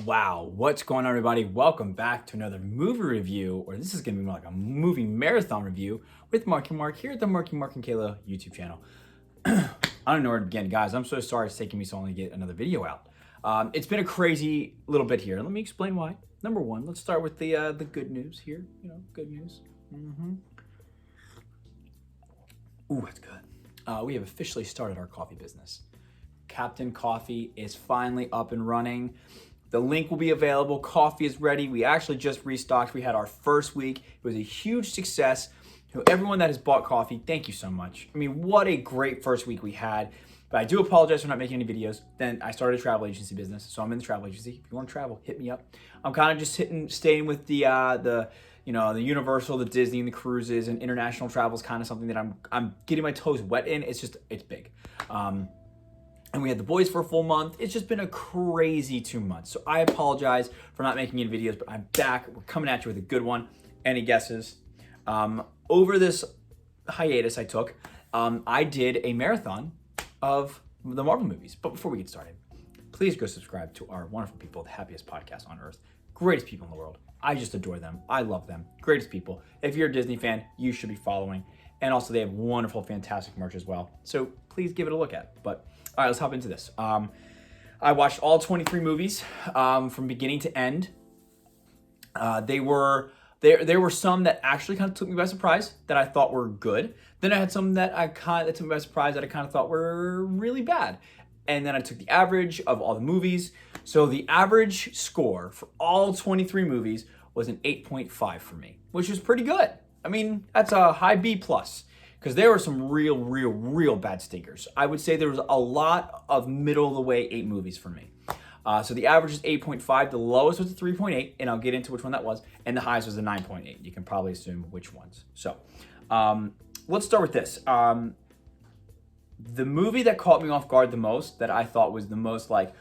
Wow, what's going on, everybody? Welcome back to another movie review, or this is going to be more like a movie marathon review with Mark and Mark here at the Mark and Kayla YouTube channel. I don't know where to begin, guys. I'm so sorry it's taking me so long to get another video out. It's been a crazy little bit here. Let me explain why. Number one, let's start with the good news here. You know, good news. Ooh, that's good. We have officially started our coffee business. Captain Coffee is finally up and running. The link will be available. Coffee is ready. We actually just restocked. We had our first week. It was a huge success. To everyone that has bought coffee, thank you so much. I mean, what a great first week we had. But I do apologize for not making any videos. Then I started a travel agency business, so I'm in the travel agency. If you want to travel, hit me up. I'm kind of just staying with the Universal, the Disney, and the cruises, and international travel is kind of something that I'm getting my toes wet in. It's big. And we had the boys for a full month. It's just been a crazy 2 months. So I apologize for not making any videos, but I'm back. We're coming at you with a good one. Any guesses? Over this hiatus I took, I did a marathon of the Marvel movies. But before we get started, please go subscribe to our wonderful people, the happiest podcast on earth. Greatest people in the world. I just adore them. I love them. Greatest people. If you're a Disney fan, you should be following. And also they have wonderful, fantastic merch as well. So please give it a look at. But all right, let's hop into this. I watched all 23 movies from beginning to end. There were some that actually kind of took me by surprise that I thought were good. Then I had some that took me by surprise that I kind of thought were really bad. And then I took the average of all the movies. So the average score for all 23 movies was an 8.5 for me, which is pretty good. I mean, that's a high B plus. Because there were some real bad stinkers. I would say there was a lot of middle of the way 8 movies for me. So the average is 8.5. The lowest was a 3.8, and I'll get into which one that was. And the highest was a 9.8. You can probably assume which ones. So let's start with this. The movie that caught me off guard the most, that I thought was the most like,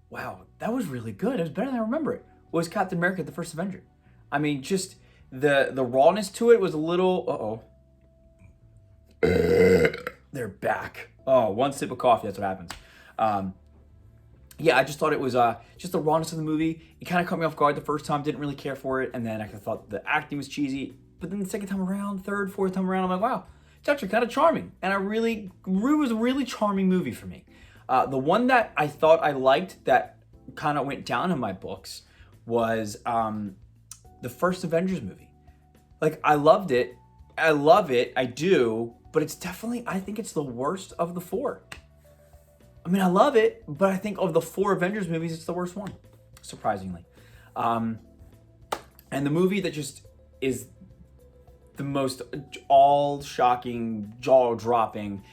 wow, that was really good. It was better than I remember it, was Captain America: The First Avenger. I mean, just the rawness to it was a little, they're back. Oh, one sip of coffee, that's what happens. Yeah, I just thought it was just the rawness of the movie. It kind of caught me off guard the first time, didn't really care for it, and then I thought the acting was cheesy. But then the second time around, third, fourth time around, I'm like, wow, it's actually kind of charming. And it was a really charming movie for me. The one that I thought I liked that kind of went down in my books was the first Avengers movie. Like, I loved it. I love it. I do. But it's definitely, I think it's the worst of the 4. I mean, I love it, but I think of the 4 Avengers movies, it's the worst one, surprisingly. And the movie that just is the most all-shocking, jaw-dropping,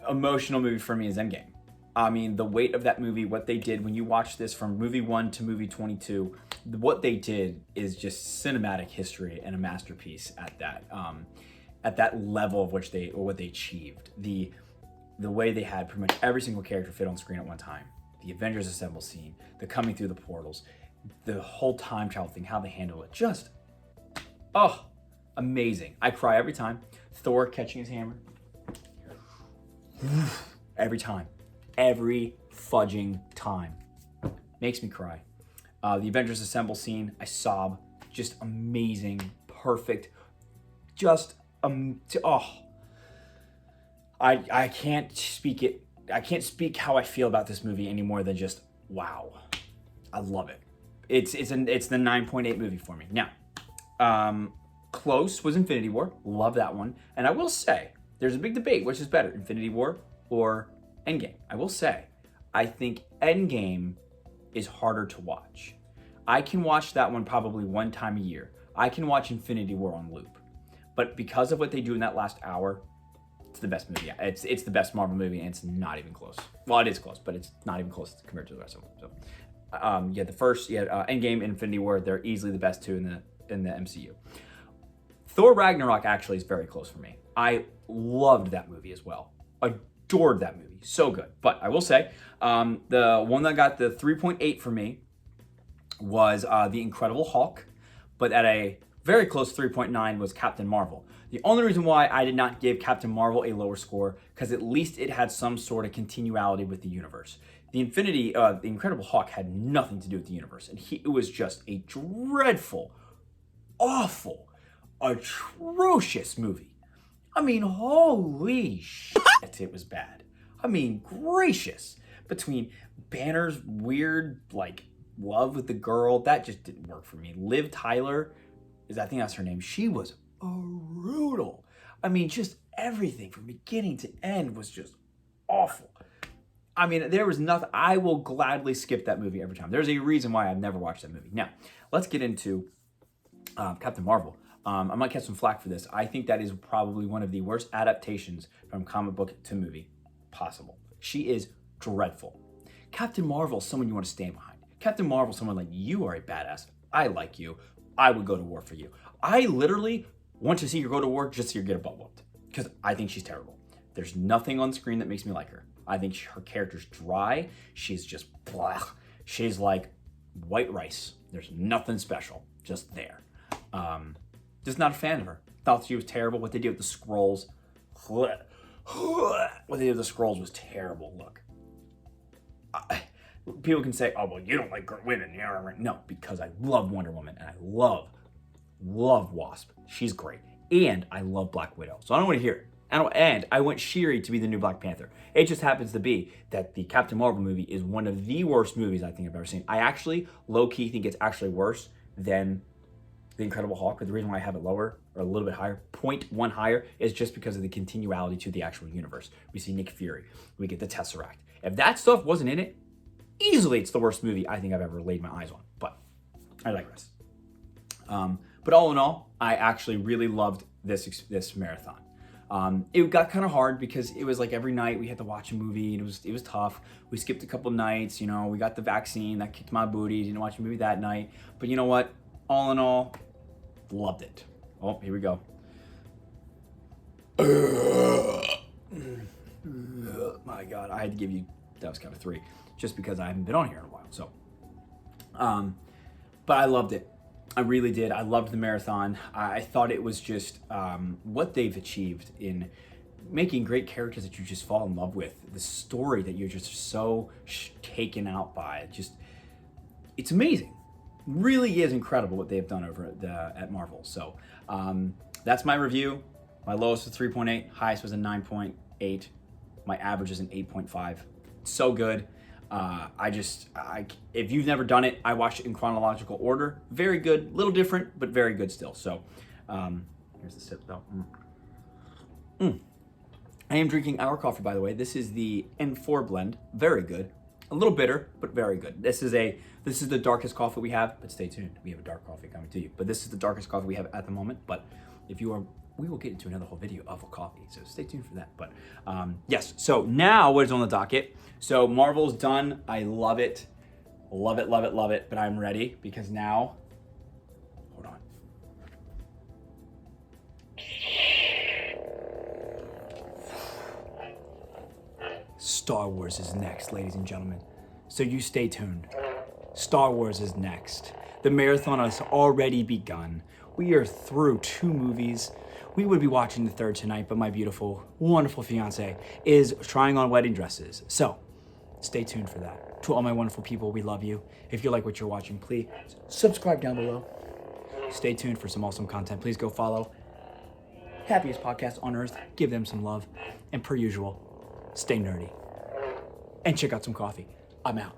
emotional movie for me is Endgame. I mean, the weight of that movie, what they did when you watch this from movie 1 to movie 22, what they did is just cinematic history and a masterpiece at that level of what they achieved. The way they had pretty much every single character fit on screen at one time. The Avengers Assemble scene, the coming through the portals, the whole time travel thing, how they handle it. Just, amazing. I cry every time. Thor catching his hammer. Every time. Every fudging time. Makes me cry. The Avengers Assemble scene, I sob. Just amazing. Perfect. Just, I can't speak it. I can't speak how I feel about this movie any more than just, wow. I love it. It's the 9.8 movie for me. Now, close was Infinity War. Love that one. And I will say, there's a big debate. Which is better, Infinity War or Endgame? I will say, I think Endgame is harder to watch. I can watch that one probably one time a year. I can watch Infinity War on loop. But because of what they do in that last hour, it's the best movie. Yeah, it's the best Marvel movie, and it's not even close. Well, it is close, but it's not even close compared to the rest of them. So, Endgame and Infinity War. They're easily the best two in the MCU. Thor Ragnarok actually is very close for me. I loved that movie as well. Adored that movie. So good. But I will say, the one that got the 3.8 for me was The Incredible Hulk, but at a very close 3.9 was Captain Marvel. The only reason why I did not give Captain Marvel a lower score, because at least it had some sort of continuality with the universe. the Incredible Hulk had nothing to do with the universe, and it was just a dreadful, awful, atrocious movie. I mean, holy shit, it was bad. I mean, gracious. Between Banner's weird, like, love with the girl, that just didn't work for me. Liv Tyler, I think that's her name, she was brutal. I mean, just everything from beginning to end was just awful. I mean, there was nothing. I will gladly skip that movie every time. There's a reason why I've never watched that movie. Now, let's get into Captain Marvel. I might catch some flack for this. I think that is probably one of the worst adaptations from comic book to movie possible. She is dreadful. Captain Marvel is someone you want to stand behind. Captain Marvel is someone like, you are a badass. I like you. I would go to war for you. I literally want to see her go to war just so you get a butt whooped, because I think she's terrible. There's nothing on screen that makes me like her. I think her character's dry. She's just blah. She's like white rice. There's nothing special, just there. Just not a fan of her. Thought she was terrible. What they did with the scrolls, what they did with the scrolls was terrible. Look, people can say, "Oh well, you don't like women." No, because I love Wonder Woman and I love Wasp. She's great, and I love Black Widow. So I don't want to hear it. And I want Shuri to be the new Black Panther. It just happens to be that the Captain Marvel movie is one of the worst movies I think I've ever seen. I actually, low-key, think it's actually worse than The Incredible Hulk. But the reason why I have it lower, or a little bit higher, 0.1 higher, is just because of the continuality to the actual universe. We see Nick Fury. We get the Tesseract. If that stuff wasn't in it, easily it's the worst movie I think I've ever laid my eyes on. But I digress. But all in all, I actually really loved this marathon. It got kind of hard because it was like every night we had to watch a movie, and it was tough. We skipped a couple nights, we got the vaccine, that kicked my booty, didn't watch a movie that night. But you know what? All in all, loved it. Oh, here we go. My God, I had to give you, that was kind of 3, just because I haven't been on here in a while. So, but I loved it. I really did. I loved the marathon. I thought it was just what they've achieved in making great characters that you just fall in love with. The story that you're just so taken out by. It's amazing. Really is incredible what they've done over at Marvel. So that's my review. My lowest was 3.8. Highest was a 9.8. My average is an 8.5. So good. If you've never done it, I watched it in chronological order. Very good, little different, but very good still. So, here's the sip though. I am drinking our coffee, by the way. This is the N4 blend. Very good. A little bitter, but very good. This is the darkest coffee we have, but stay tuned. We have a dark coffee coming to you. But this is the darkest coffee we have at the moment. But we will get into another whole video of a coffee, so stay tuned for that. But yes, so now what is on the docket? So Marvel's done. I love it. Love it, love it, love it. But I'm ready because now, hold on. Star Wars is next, ladies and gentlemen. So you stay tuned. Star Wars is next. The marathon has already begun. We are through 2 movies. We would be watching the 3rd tonight, but my beautiful, wonderful fiance is trying on wedding dresses. So stay tuned for that. To all my wonderful people, we love you. If you like what you're watching, please subscribe down below. Stay tuned for some awesome content. Please go follow Happiest Podcast on Earth. Give them some love. And per usual, stay nerdy. And check out some coffee. I'm out.